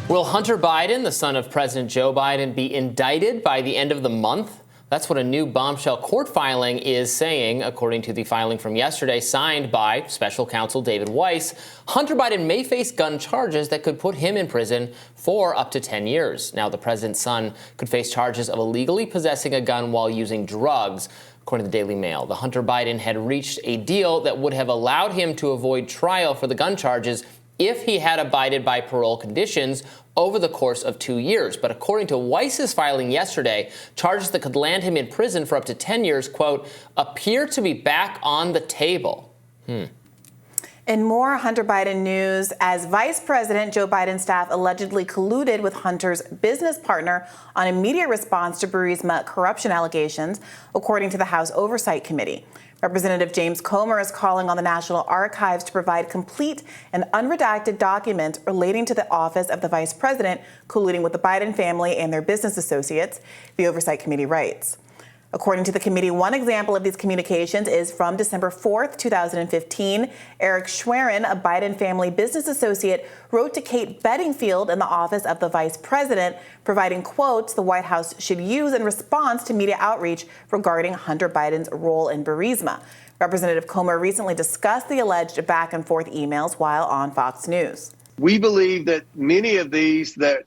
Will Hunter Biden, the son of President Joe Biden, be indicted by the end of the month? That's what a new bombshell court filing is saying, according to the filing from yesterday, signed by special counsel David Weiss. Hunter Biden may face gun charges that could put him in prison for up to 10 years. Now, the president's son could face charges of illegally possessing a gun while using drugs. According to the Daily Mail, the Hunter Biden had reached a deal that would have allowed him to avoid trial for the gun charges if he had abided by parole conditions over the course of 2 years. But according to Weiss's filing yesterday, charges that could land him in prison for up to 10 years, quote, appear to be back on the table. In more Hunter Biden news, as Vice President Joe Biden's staff allegedly colluded with Hunter's business partner on immediate response to Burisma corruption allegations, according to the House Oversight Committee. Representative James Comer is calling on the National Archives to provide complete and unredacted documents relating to the office of the vice president colluding with the Biden family and their business associates, the Oversight Committee writes. According to the committee, one example of these communications is from December 4th, 2015. Eric Schwerin, a Biden family business associate, wrote to Kate Bedingfield in the office of the vice president, providing quotes the White House should use in response to media outreach regarding Hunter Biden's role in Burisma. Representative Comer recently discussed the alleged back and forth emails while on Fox News. We believe that many of these that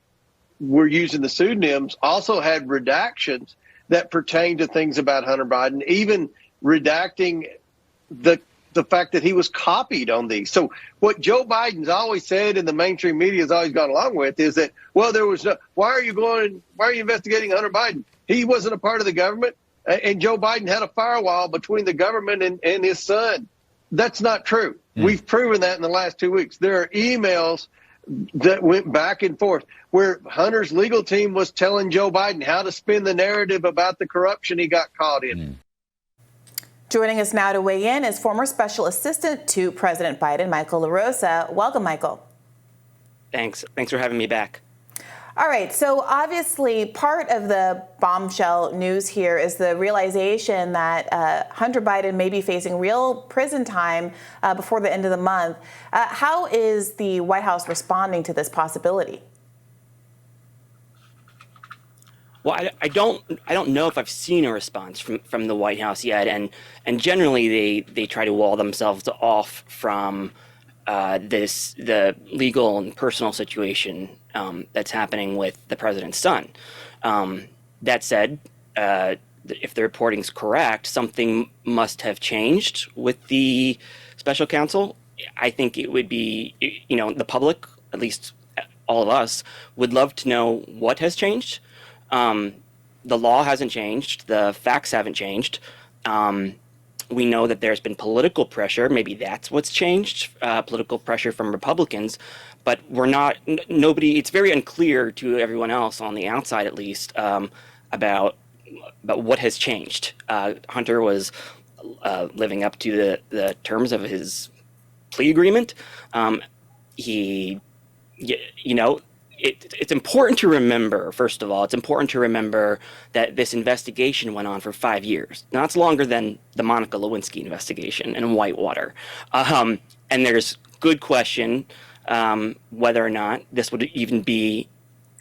were using the pseudonyms also had redactions that pertain to things about Hunter Biden, even redacting the fact that he was copied on these. So what Joe Biden's always said and the mainstream media has always gone along with is that, well, there was no, why are you investigating Hunter Biden? He wasn't a part of the government, and Joe Biden had a firewall between the government and his son. That's not true. We've proven that in the last 2 weeks. There are emails that went back and forth where Hunter's legal team was telling Joe Biden how to spin the narrative about the corruption he got caught in. Joining us now to weigh in is former special assistant to President Biden, Michael LaRosa. Welcome, Michael. Thanks for having me back. All right, so obviously part of the bombshell news here is the realization that Hunter Biden may be facing real prison time before the end of the month. How is the White House responding to this possibility? Well, I don't know if I've seen a response from the White House yet, and generally they try to wall themselves off from the legal and personal situation that's happening with the president's son. That said, if the reporting's correct, something must have changed with the special counsel. I think it would be, the public, at least all of us, would love to know what has changed. The law hasn't changed. The facts haven't changed. We know that there's been political pressure. Maybe that's what's changed, political pressure from Republicans. But it's very unclear to everyone else on the outside, at least, about what has changed. Hunter was living up to the terms of his plea agreement. It's important to remember, first of all, that this investigation went on for 5 years. Now, that's longer than the Monica Lewinsky investigation in Whitewater. And there's good question whether or not this would even be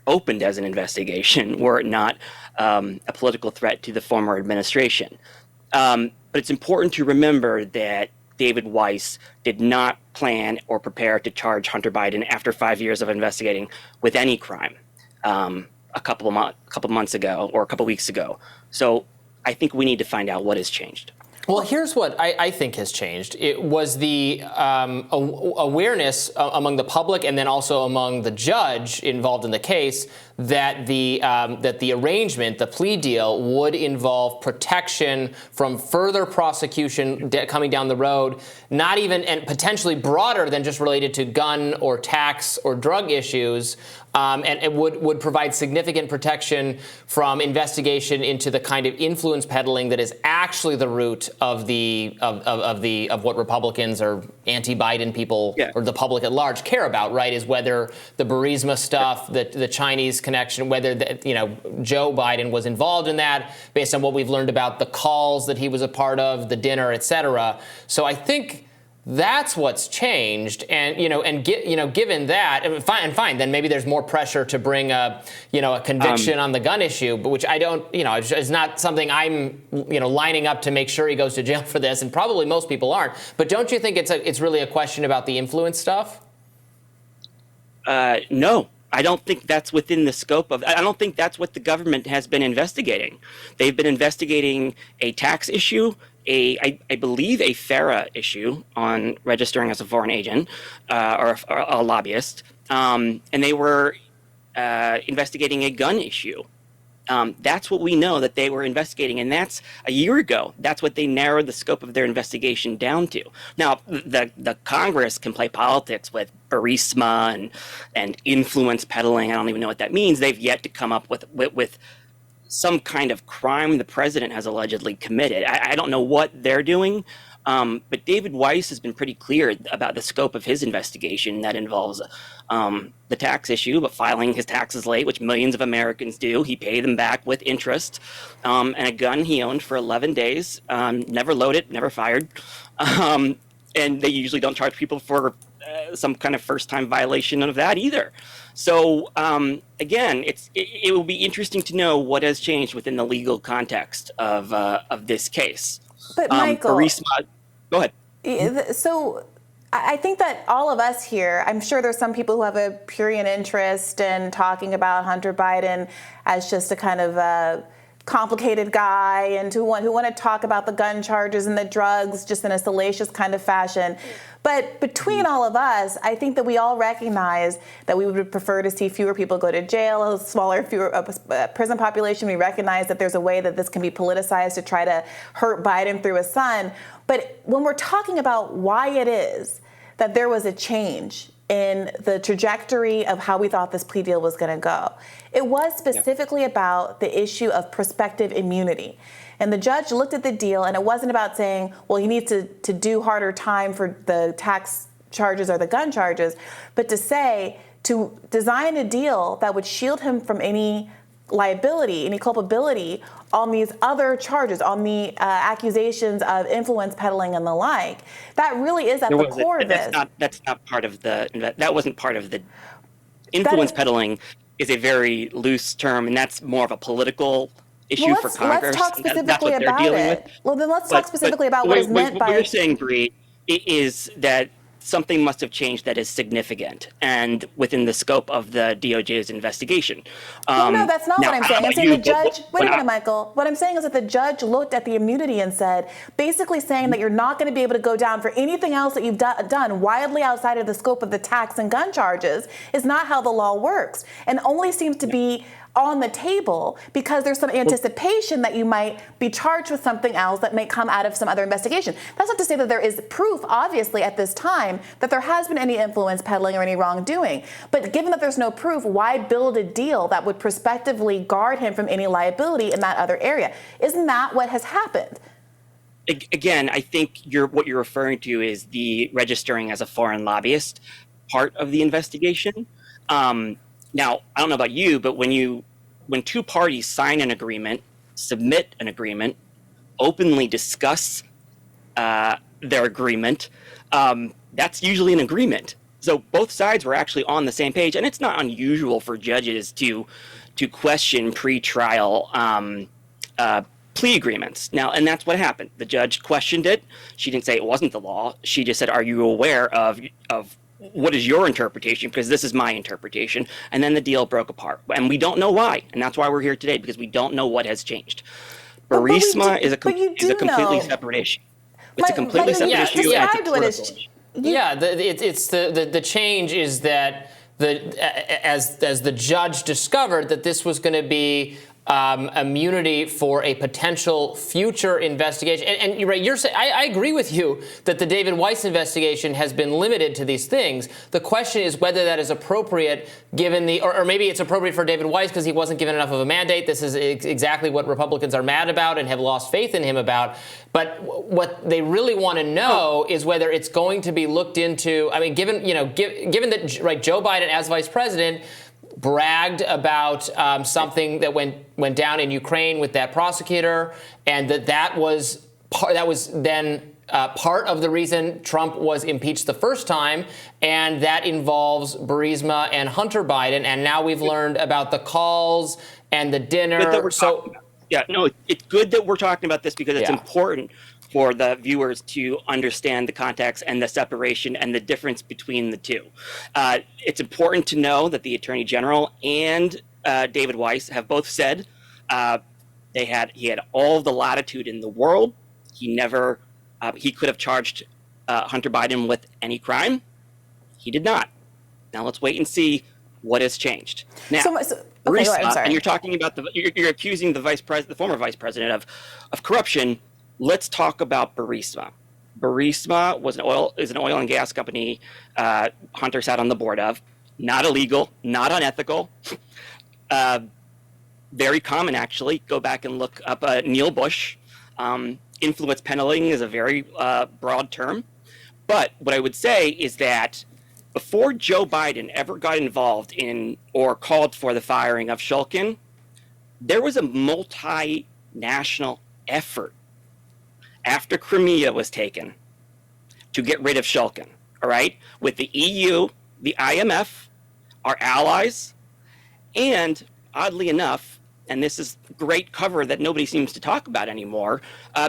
opened as an investigation were it not a political threat to the former administration. But it's important to remember that David Weiss did not plan or prepare to charge Hunter Biden after 5 years of investigating with any crime a couple months ago or a couple weeks ago. So I think we need to find out what has changed. Well, here's what I think has changed. It was the awareness among the public and then also among the judge involved in the case that the arrangement, the plea deal, would involve protection from further prosecution coming down the road, not even and potentially broader than just related to gun or tax or drug issues. And it would provide significant protection from investigation into the kind of influence peddling that is actually the root of what Republicans or anti-Biden people or the public at large care about, right? Is whether the Barisma stuff, the Chinese connection, whether Joe Biden was involved in that, based on what we've learned about the calls that he was a part of, the dinner, et cetera. So I think That's what's changed, and given that, and fine, then maybe there's more pressure to bring a conviction on the gun issue, but which I don't, it's not something I'm, lining up to make sure he goes to jail for this, and probably most people aren't. But don't you think it's really a question about the influence stuff? No. I don't think that's within the scope of. I don't think that's what the government has been investigating. They've been investigating a tax issue, I believe a FARA issue on registering as a foreign agent or a lobbyist, and they were investigating a gun issue. That's what we know that they were investigating, and that's a year ago. That's what they narrowed the scope of their investigation down to. Now, the Congress can play politics with Barisma and influence peddling. I don't even know what that means. They've yet to come up with some kind of crime the president has allegedly committed. I don't know what they're doing, but David Weiss has been pretty clear about the scope of his investigation that involves the tax issue, but filing his taxes late, which millions of Americans do. He paid them back with interest, and a gun he owned for 11 days, never loaded, never fired. And they usually don't charge people for some kind of first-time violation of that either. So again, it will be interesting to know what has changed within the legal context of this case. But Michael, Barisma, go ahead. So I think that all of us here, I'm sure there's some people who have a prurient interest in talking about Hunter Biden as just a kind of complicated guy, and who want to talk about the gun charges and the drugs just in a salacious kind of fashion. But between all of us, I think that we all recognize that we would prefer to see fewer people go to jail, a smaller, prison population. We recognize that there's a way that this can be politicized to try to hurt Biden through his son. But when we're talking about why it is that there was a change in the trajectory of how we thought this plea deal was going to go, it was specifically about the issue of prospective immunity. And the judge looked at the deal, and it wasn't about saying, well, he needs to do harder time for the tax charges or the gun charges, but to design a deal that would shield him from any liability, any culpability on these other charges, on the accusations of influence peddling and the like. That really is at the core of this. That's not part of that wasn't part of the influence peddling is a very loose term, and that's more of a political issue for Congress. Let's talk specifically about it. Well, then let's talk specifically about what is meant by. What you're saying, Bree, is that something must have changed that is significant and within the scope of the DOJ's investigation. No, that's not what I'm saying. I'm saying the judge, wait a minute, Michael. What I'm saying is that the judge looked at the immunity and said, basically saying that you're not going to be able to go down for anything else that you've done wildly outside of the scope of the tax and gun charges is not how the law works, and only seems to be on the table because there's some anticipation that you might be charged with something else that may come out of some other investigation. That's not to say that there is proof, obviously, at this time that there has been any influence peddling or any wrongdoing. But given that there's no proof, why build a deal that would prospectively guard him from any liability in that other area? Isn't that what has happened? Again, I think what you're referring to is the registering as a foreign lobbyist part of the investigation. Now, I don't know about you, but when two parties sign an agreement, submit an agreement, openly discuss their agreement, that's usually an agreement. So both sides were actually on the same page, and it's not unusual for judges to question pretrial plea agreements. Now, and that's what happened. The judge questioned it. She didn't say it wasn't the law. She just said, "Are you aware of what is your interpretation? Because this is my interpretation." And then the deal broke apart. And we don't know why. And that's why we're here today, because we don't know what has changed. Barisma is a completely separate issue. It's a completely separate issue. Yeah, the change is that as the judge discovered that this was going to be immunity for a potential future investigation. And you're right, you're saying, I agree with you that the David Weiss investigation has been limited to these things. The question is whether that is appropriate given or maybe it's appropriate for David Weiss because he wasn't given enough of a mandate. This is exactly what Republicans are mad about and have lost faith in him about. But what they really want to know is whether it's going to be looked into. I mean, given that Joe Biden as vice president bragged about something that went down in Ukraine with that prosecutor, and that was then part of the reason Trump was impeached the first time, and that involves Burisma and Hunter Biden. And now we've learned about the calls and the dinner. It's good that we're talking about this because it's important for the viewers to understand the context and the separation and the difference between the two. It's important to know that the Attorney General and David Weiss have both said he had all the latitude in the world. He could have charged Hunter Biden with any crime. He did not. Now let's wait and see what has changed. Now, Burisma, I'm sorry. And you're talking about you're accusing the former vice president of corruption. Let's talk about Burisma. Burisma is an oil and gas company Hunter sat on the board of. Not illegal, not unethical. Very common, actually. Go back and look up Neil Bush. Influence peddling is a very broad term. But what I would say is that before Joe Biden ever got involved in or called for the firing of Shulkin, there was a multinational effort after Crimea was taken to get rid of Shulkin, all right? With the EU, the IMF, our allies, and oddly enough, and this is great cover that nobody seems to talk about anymore,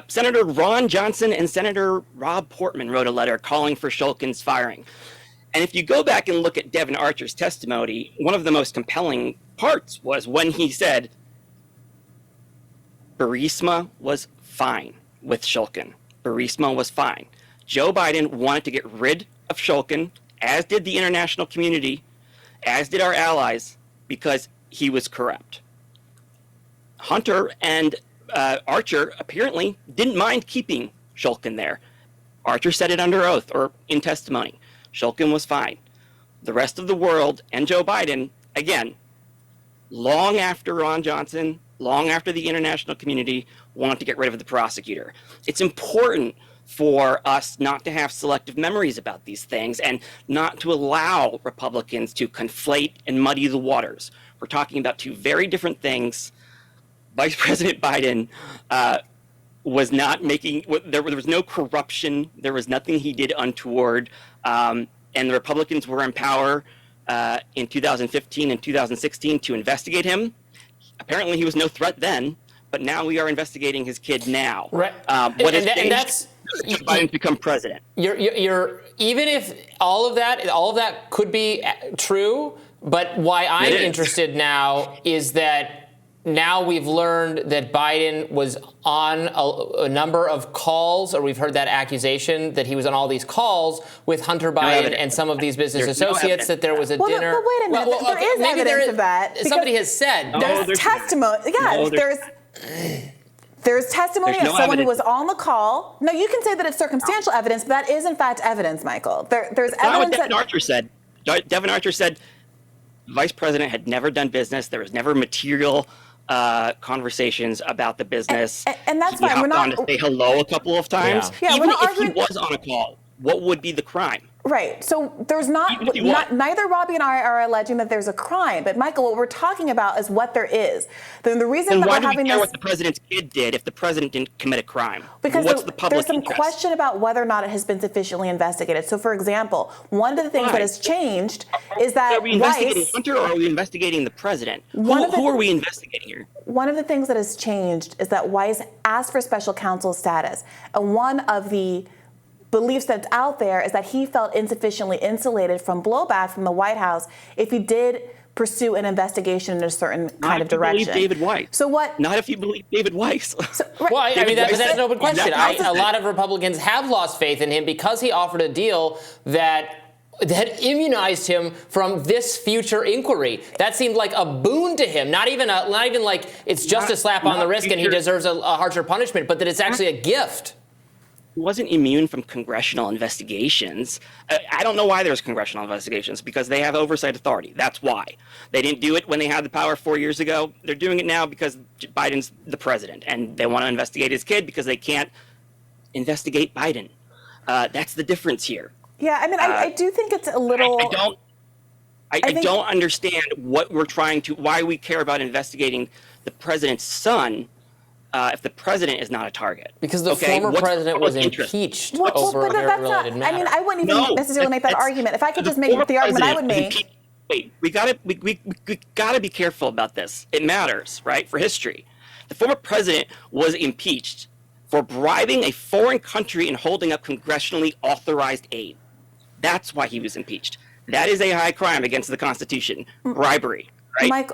Senator Ron Johnson and Senator Rob Portman wrote a letter calling for Shulkin's firing. And if you go back and look at Devon Archer's testimony, one of the most compelling parts was when he said Burisma was fine with Shulkin. Burisma was fine. Joe Biden wanted to get rid of Shulkin, as did the international community, as did our allies, because he was corrupt. Hunter and Archer apparently didn't mind keeping Shulkin there. Archer said it under oath or in testimony. Shulkin was fine. The rest of the world and Joe Biden, again, long after Ron Johnson, long after the international community wanted to get rid of the prosecutor. It's important for us not to have selective memories about these things and not to allow Republicans to conflate and muddy the waters. We're talking about two very different things. Vice President Biden was not making, there was no corruption. There was nothing he did untoward. And the Republicans were in power in 2015 and 2016 to investigate him. Apparently he was no threat then, but now we are investigating his kid now. Right. What has changed? Biden's become president. You're even if all of that could be true, but why I'm interested now is that now we've learned that Biden was on a number of calls, or we've heard that accusation that he was on all these calls with Hunter Biden and some of these business associates, that there was a dinner. But wait a minute, there is evidence of that. Somebody has said. There's testimony. Yeah, there's testimony of someone who was on the call. No, you can say that it's circumstantial evidence, but that is in fact evidence, Michael. There's evidence that Archer said. Devon Archer said the vice president had never done business. There was never material conversations about the business. And that's fine. We're not to say hello a couple of times. Yeah, even if he was on a call, what would be the crime? Right. So there's neither Robbie and I are alleging that there's a crime, but Michael, what we're talking about is what there is. Then the reason that we're having this. Why do we care what the president's kid did if the president didn't commit a crime? Because what's the public there's some interest? question about whether or not it has been sufficiently investigated. So, for example, one of the things that has changed is that are we investigating Hunter or are we investigating the president? Who are we investigating here? One of the things that has changed is that Weiss asked for special counsel status, and one of the beliefs that's out there is that he felt insufficiently insulated from blowback from the White House if he did pursue an investigation in a certain kind of direction. Not if you believe David Weiss. So what? Not if you believe David Weiss. Well, I mean, that's an open question. A lot of Republicans have lost faith in him because he offered a deal that immunized him from this future inquiry. That seemed like a boon to him. Not even like it's just a slap on the wrist and he deserves a harsher punishment, but that it's actually a gift. He wasn't immune from congressional investigations. I don't know why there's congressional investigations, because they have oversight authority. That's why. They didn't do it when they had the power 4 years ago. They're doing it now because Biden's the president, and they want to investigate his kid because they can't investigate Biden. That's the difference here. Yeah, I mean, I do think it's a little. I don't understand what we're why we care about investigating the president's son if the president is not a target? Because the former president was impeached over a very related matter. I mean, I wouldn't even necessarily make that argument. If I could just make the argument I would make. Wait, we gotta be careful about this. It matters, right, for history. The former president was impeached for bribing a foreign country and holding up congressionally authorized aid. That's why he was impeached. That is a high crime against the Constitution, bribery, right?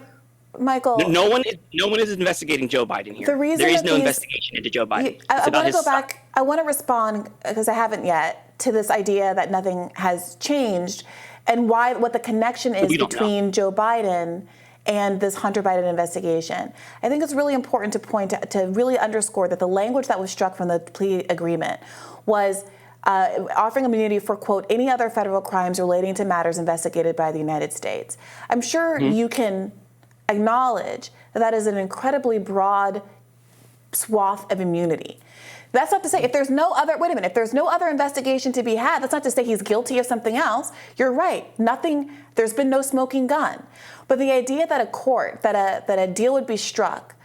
Michael, no one is investigating Joe Biden here. There is no investigation into Joe Biden. I want to go back. I want to respond, because I haven't yet, to this idea that nothing has changed and what the connection is between Joe Biden and this Hunter Biden investigation. I think it's really important to really underscore that the language that was struck from the plea agreement was offering immunity for, quote, any other federal crimes relating to matters investigated by the United States. I'm sure you can acknowledge that is an incredibly broad swath of immunity. That's not to say if there's no other investigation to be had, that's not to say he's guilty of something else. You're right. There's been no smoking gun. But the idea that a deal would be struck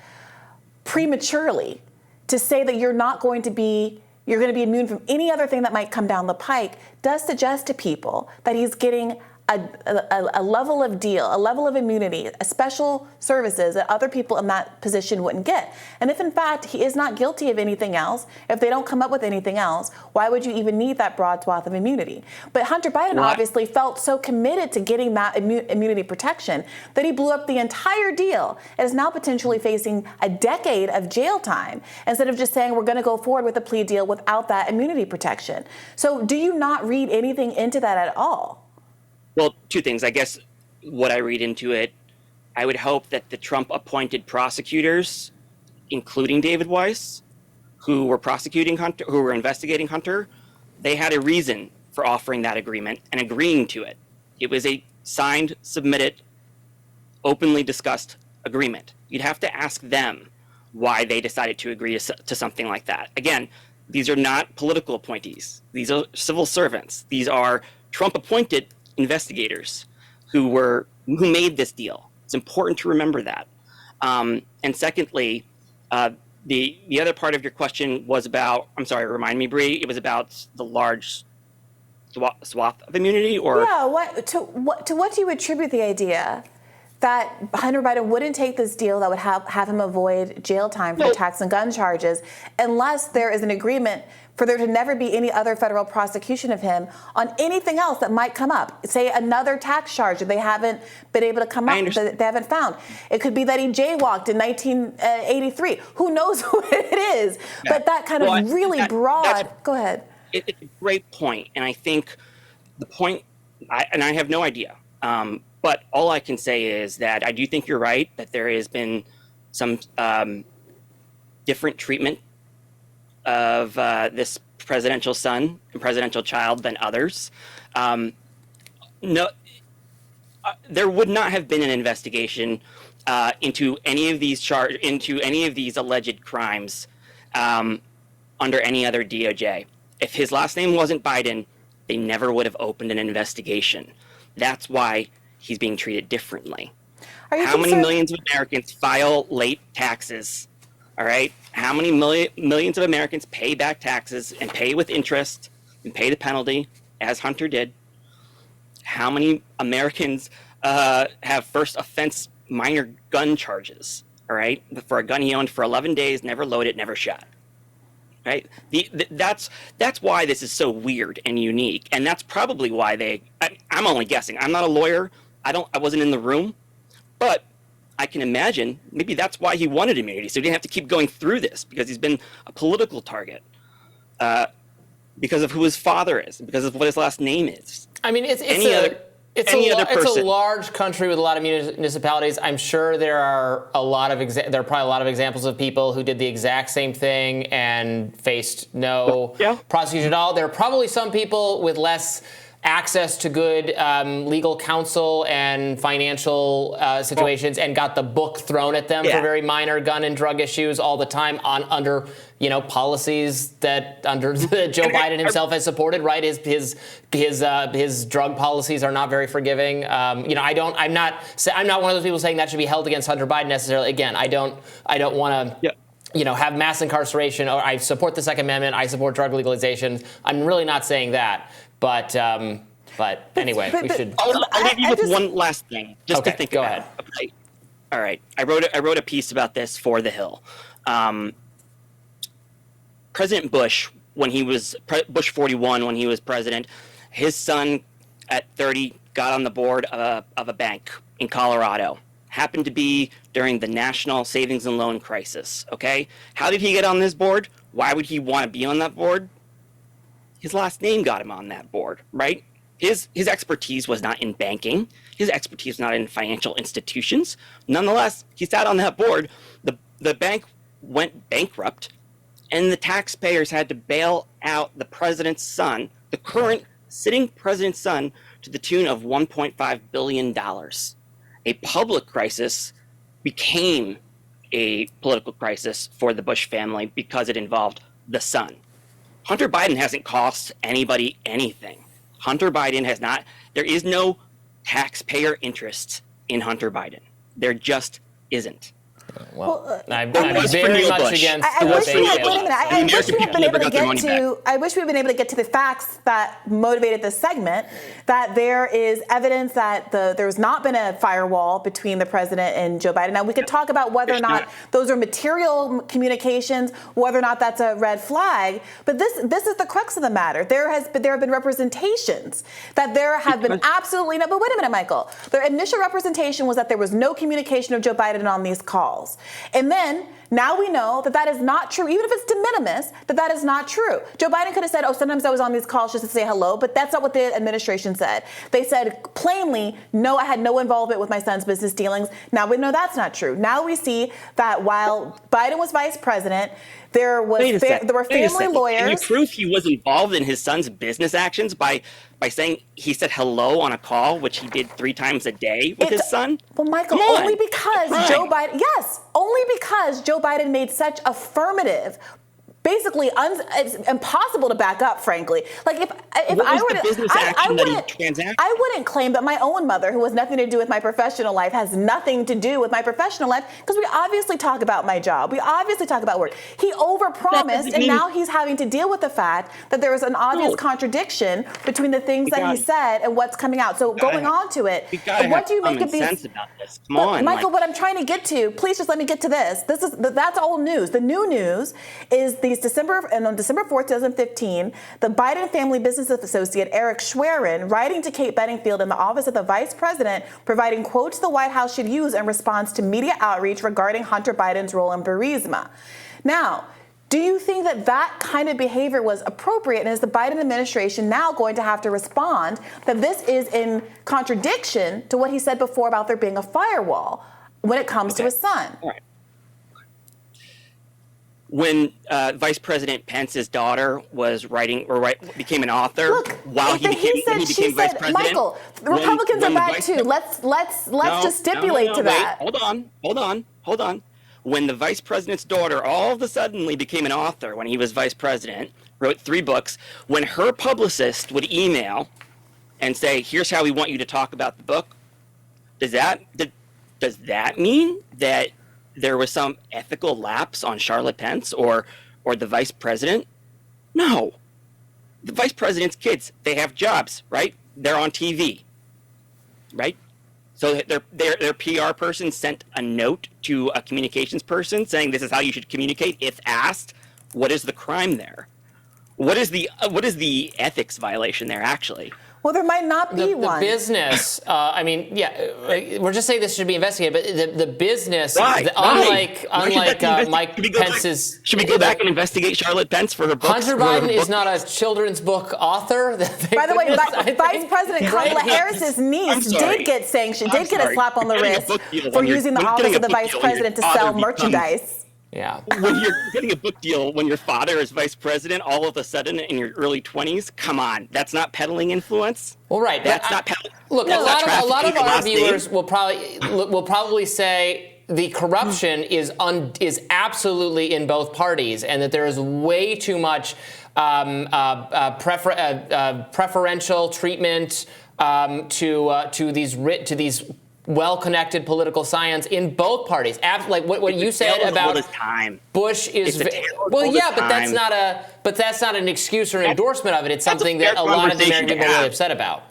prematurely to say that you're going to be immune from any other thing that might come down the pike does suggest to people that he's getting a level of deal, a level of immunity, a special services that other people in that position wouldn't get. And if in fact he is not guilty of anything else, if they don't come up with anything else, why would you even need that broad swath of immunity? But Hunter Biden obviously felt so committed to getting that immunity protection that he blew up the entire deal and is now potentially facing a decade of jail time instead of just saying we're going to go forward with a plea deal without that immunity protection. So do you not read anything into that at all? Well, two things. I guess what I read into it, I would hope that the Trump-appointed prosecutors, including David Weiss, who were prosecuting Hunter, who were investigating Hunter, they had a reason for offering that agreement and agreeing to it. It was a signed, submitted, openly discussed agreement. You'd have to ask them why they decided to agree to something like that. Again, these are not political appointees. These are civil servants. These are Trump-appointed investigators who made this deal. It's important to remember that. And secondly, the other part of your question was about, I'm sorry, remind me, Bree, it was about the large swath of immunity, or? Yeah, to what do you attribute the idea that Hunter Biden wouldn't take this deal that would have him avoid jail time for tax and gun charges unless there is an agreement for there to never be any other federal prosecution of him on anything else that might come up. Say another tax charge that they haven't been able to come up, that they haven't found. It could be that he jaywalked in 1983. Who knows who it is? Yeah. But that kind of really broad. Go ahead. It's a great point, and I think the point, I have no idea, but all I can say is that I do think you're right, that there has been some different treatment of this presidential son and presidential child than others. There would not have been an investigation into any of these alleged crimes under any other DOJ. If his last name wasn't Biden, they never would have opened an investigation. That's why he's being treated differently. How many millions of Americans file late taxes? All right. How many millions of Americans pay back taxes and pay with interest and pay the penalty, as Hunter did? How many Americans have first offense minor gun charges? All right. For a gun he owned for 11 days, never loaded, never shot. Right. That's why this is so weird and unique. And that's probably why I'm only guessing. I'm not a lawyer. I wasn't in the room, but I can imagine maybe that's why he wanted immunity, so he didn't have to keep going through this, because he's been a political target because of who his father is, because of what his last name is. I mean, it's a large country with a lot of municipalities. I'm sure there are probably a lot of examples of people who did the exact same thing and faced no prosecution at all. There are probably some people with less access to good legal counsel and financial situations and got the book thrown at them for very minor gun and drug issues all the time under policies that Joe Biden himself has supported, right? His drug policies are not very forgiving. I'm not one of those people saying that should be held against Hunter Biden necessarily. Again, I don't want to have mass incarceration, or I support the Second Amendment, I support drug legalization. I'm really not saying that, but anyway, we should. I'll leave you with one last thing, just to think go about. ahead. Okay. All right, I wrote a piece about this for The Hill. President Bush, when he was Bush 41, when he was president, his son at 30 got on the board of a bank in Colorado. Happened to be during the national savings and loan crisis. Okay, how did he get on this board? Why would he want to be on that board? His last name got him on that board, right? His expertise was not in banking. His expertise was not in financial institutions. Nonetheless, he sat on that board. The bank went bankrupt, and the taxpayers had to bail out the president's son, the current sitting president's son, to the tune of $1.5 billion. A public crisis became a political crisis for the Bush family because it involved the son. Hunter Biden hasn't cost anybody anything. Hunter Biden has not. There is no taxpayer interest in Hunter Biden. There just isn't. Well, I'm was for very Neil much Bush. against. I what wish they we had, did. wait a minute. I wish we had been able to never got their get money to. I wish we'd been able to get to the facts that motivated this segment. That there is evidence that there's not been a firewall between the president and Joe Biden. Now we could talk about whether or not those are material communications, whether or not that's a red flag. But this is the crux of the matter. There have been representations that there have been absolutely no. But wait a minute, Michael. The initial representation was that there was no communication of Joe Biden on these calls, and then now we know that is not true. Even if it's de minimis, that is not true. Joe Biden could have said, sometimes I was on these calls just to say hello, but that's not what the administration said. They said plainly, no, I had no involvement with my son's business dealings. Now we know that's not true. Now we see that while Biden was vice president, there were family lawyers. Can you prove he was involved in his son's business actions by saying he said hello on a call, which he did 3 times a day with his son? Well, Michael, only because Joe Biden made such affirmative. Basically, it's impossible to back up, frankly. Like if I were to, I wouldn't claim that my own mother, who has nothing to do with my professional life, has nothing to do with my professional life, because we obviously talk about my job. We obviously talk about work. He overpromised, and now he's having to deal with the fact that there is an obvious contradiction between the things that he said and what's coming out. So going on to it, what do you make of these? Sense about this. Come on, Michael. What I'm trying to get to, please just let me get to this. That's old news. The new news is on December 4th, 2015, the Biden family business associate Eric Schwerin, writing to Kate Bedingfield in the office of the vice president, providing quotes the White House should use in response to media outreach regarding Hunter Biden's role in Burisma. Now, do you think that kind of behavior was appropriate? And is the Biden administration now going to have to respond that this is in contradiction to what he said before about there being a firewall when it comes to his son? All right. When Vice President Pence's daughter was became an author while he became vice president. Michael, the Republicans are bad too. Let's just stipulate to that. Wait, hold on. When the vice president's daughter all of a sudden became an author when he was vice president, wrote 3 books, when her publicist would email and say, "Here's how we want you to talk about the book," does that mean that there was some ethical lapse on Charlotte Pence or the vice president? No. The vice president's kids, they have jobs, right? They're on TV, right? So their PR person sent a note to a communications person saying this is how you should communicate if asked. What is the crime there? What is the ethics violation there actually? Well, there might not be one. The business, we're just saying this should be investigated, but the business, unlike Mike Pence's... Should we go back and investigate Charlotte Pence for her books? Hunter Biden is not a children's book author. By the way, Vice President Kamala Harris's niece did get sanctioned, did get a slap on the wrist for using the office of the vice president to sell merchandise. Yeah. When you're getting a book deal when your father is vice president all of a sudden in your early 20s, come on, that's not peddling influence. Well, right. That's not peddling. Look, a lot of our viewers will probably say the corruption is absolutely in both parties, and that there is way too much preferential treatment to these well-connected political science in both parties. Like what you said about Bush is but that's not an excuse or an endorsement of it. It's something that a lot of the American people are really upset about.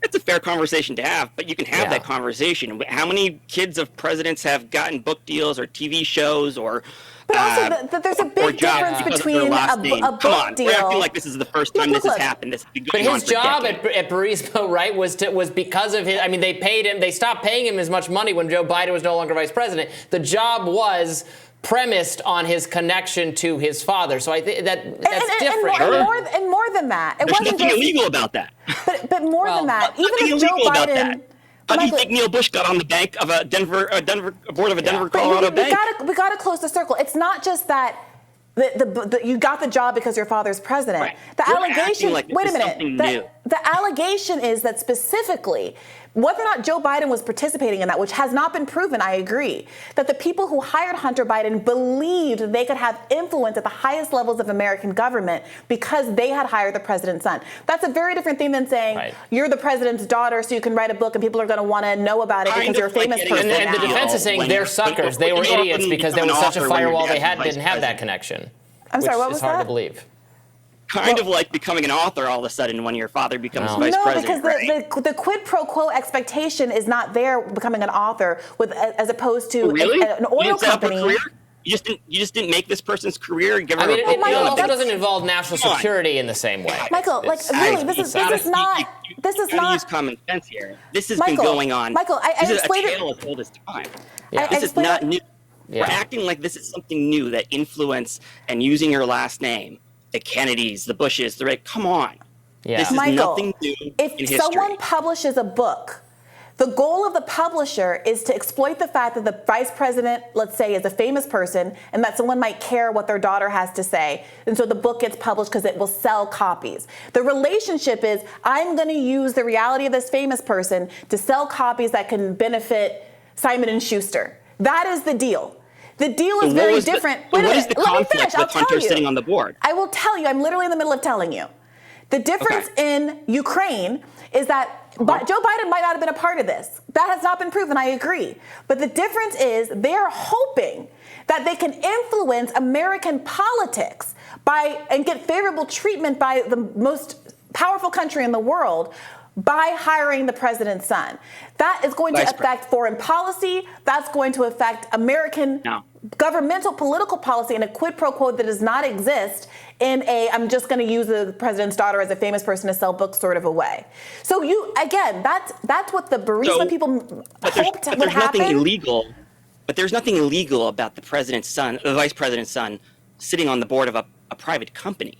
It's a fair conversation to have, but you can have that conversation. How many kids of presidents have gotten book deals or TV shows or But also, there's a big difference between a book deal. We're acting like this is the first time this has happened. This has been going on for job at Burisma, right, was because of his. I mean, they paid him. They stopped paying him as much money when Joe Biden was no longer vice president. The job was premised on his connection to his father. So I think that's different. And more than that, There's nothing illegal about that. But more than that, even if Joe Biden. How do you think Neil Bush got on the bank of a Denver board of a Denver, Colorado bank? We got to close the circle. It's not just that you got the job because your father's president. Right. The allegation. Like wait a minute. The allegation is that specifically, whether or not Joe Biden was participating in that, which has not been proven, I agree, that the people who hired Hunter Biden believed they could have influence at the highest levels of American government because they had hired the president's son. That's a very different thing than saying you're the president's daughter, so you can write a book and people are going to want to know about it because you're a famous person. And the defense is saying they're suckers. They were idiots because there was such a firewall they didn't have that connection. I'm sorry, what was that? It's hard to believe. Kind of like becoming an author all of a sudden when your father becomes vice president. No, because the quid pro quo expectation is not there becoming an author as opposed to an oil company. You just didn't make this person's career. Give her it also doesn't involve national security in the same way. Michael, this is not. Use common sense here. This has been going on. Michael, this is a tale as old as time. This is not new. We're acting like this is something new, that influence and using your last name. The Kennedys, the Bushes, come on. This is nothing new in history. If someone publishes a book, the goal of the publisher is to exploit the fact that the vice president, let's say, is a famous person and that someone might care what their daughter has to say. And so the book gets published because it will sell copies. The relationship is, I'm going to use the reality of this famous person to sell copies that can benefit Simon & Schuster. That is the deal. The deal is very different. What is the conflict with Hunter sitting on the board? I will tell you. I'm literally in the middle of telling you. The difference in Ukraine is that Joe Biden might not have been a part of this. That has not been proven. I agree. But the difference is they're hoping that they can influence American politics and get favorable treatment by the most powerful country in the world by hiring the president's son. That is going to affect foreign policy. That's going to affect American governmental political policy in a quid pro quo that does not exist in I'm just going to use the president's daughter as a famous person to sell books sort of a way. So that's what the Barisma people hoped would happen. But there's nothing illegal about the president's son, the vice president's son, sitting on the board of a private company.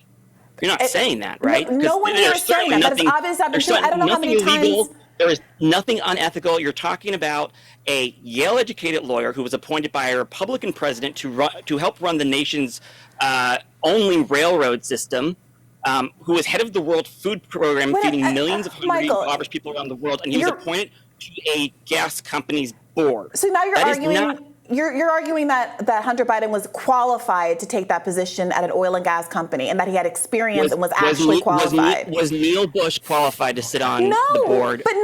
You're not saying that, right? No one here is saying that. That is obvious. I don't know how many times. There is nothing unethical. You're talking about a Yale-educated lawyer who was appointed by a Republican president to help run the nation's only railroad system, who was head of the World Food Program, feeding millions of hungry, impoverished people around the world, and he was appointed to a gas company's board. So now you're arguing. You're arguing that Hunter Biden was qualified to take that position at an oil and gas company and that he had experience and was actually qualified. Was Neil Bush qualified to sit on the board? But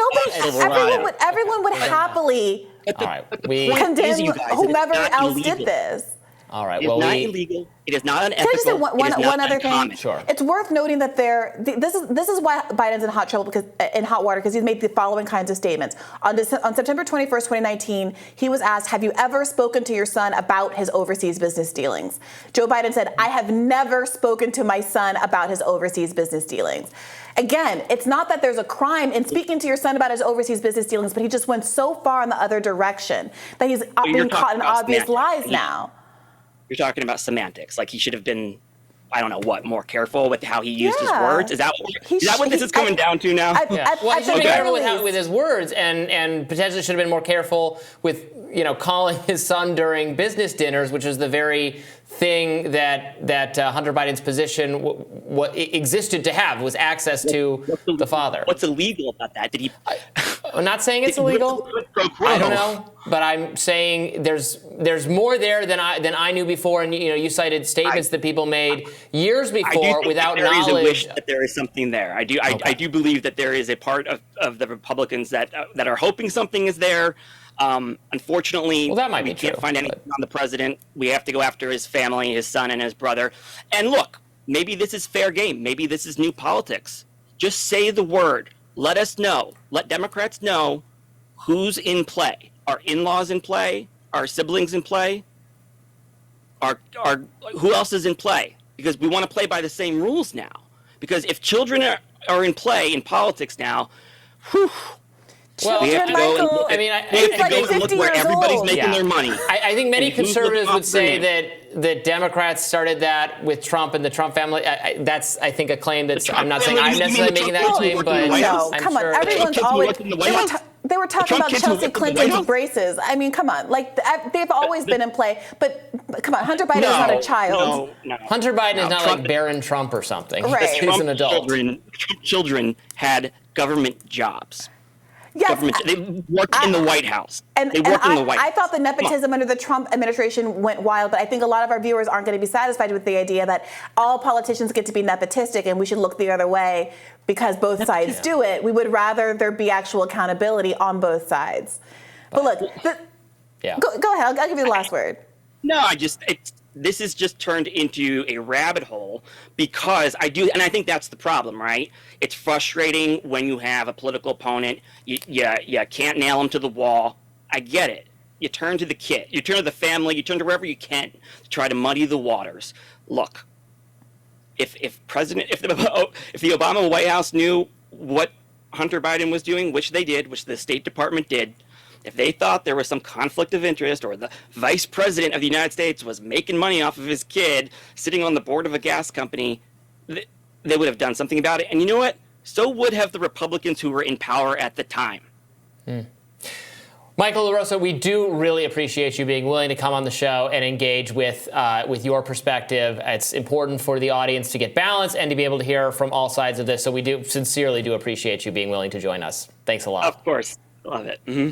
everyone would happily condemn whomever else did this. All right. It's not illegal. It is not unethical. Can I just say one other thing? Sure. It's worth noting that this is why Biden's in hot trouble in hot water because he's made the following kinds of statements. On September 21st, 2019, he was asked, "Have you ever spoken to your son about his overseas business dealings?" Joe Biden said, "I have never spoken to my son about his overseas business dealings." Again, it's not that there's a crime in speaking to your son about his overseas business dealings, but he just went so far in the other direction that he's being caught in obvious lies now. You're talking about semantics. Like he should have been, I don't know what, more careful with how he used his words. Is that what this is coming down to now? Well, he should be careful with his words, and potentially should have been more careful with calling his son during business dinners, which is the very thing that Hunter Biden's position what existed to have, was access to the father. What's illegal about that? Did he? I'm not saying it's illegal. pro quo. I don't know, but I'm saying there's more there than I knew before. And you cited statements that people made years before without there knowledge. Is a wish that there is something there. I do believe that there is a part of the Republicans that are hoping something is there. Unfortunately, that might we be can't true, find anything on the president. We have to go after his family, his son, and his brother. And look, maybe this is fair game. Maybe this is new politics. Just say the word. Let us know. Let Democrats know who's in play. Are in-laws in play? Are siblings in play? Who else is in play? Because we want to play by the same rules now. Because if children are in play in politics now, whew, Well, we have to go and Michael, look at, I mean, we have to like go and 50 look where years everybody's old. making their money. I think many And who's conservatives looking would off their say name. that Democrats started that with Trump and the Trump family. That's, I think, a claim that's. Trump I'm not saying family? I'm You mean necessarily the making Trump that kids claim, who work but in the White House? No, I'm come on. sure Everyone's kids who always. work in the White House? They were talking Trump about kids who Chelsea work in the White Clinton's House? braces. I mean, come on. Like they've always been in play. But come on, Hunter Biden is not a child. No. Hunter Biden is not Trump- like Barron Trump or something. Right. He's an adult. Trump children had government jobs. Yes, They worked in the White House. And, They worked in the White House. I thought the nepotism under the Trump administration went wild, but I think a lot of our viewers aren't going to be satisfied with the idea that all politicians get to be nepotistic and we should look the other way because both sides do it. We would rather there be actual accountability on both sides. But look, go ahead. I'll give you the last word. No, this has just turned into a rabbit hole because and I think that's the problem, right? It's frustrating when you have a political opponent, you can't nail them to the wall. I get it. You turn to the kid, you turn to the family, you turn to wherever you can to try to muddy the waters. Look, if the Obama White House knew what Hunter Biden was doing, which they did, which the State Department did, if they thought there was some conflict of interest or the vice president of the United States was making money off of his kid sitting on the board of a gas company, they would have done something about it. And you know what? So would have the Republicans who were in power at the time. Michael LaRosa, we do really appreciate you being willing to come on the show and engage with your perspective. It's important for the audience to get balance and to be able to hear from all sides of this. So we sincerely do appreciate you being willing to join us. Thanks a lot. Of course. Love it. Mm-hmm.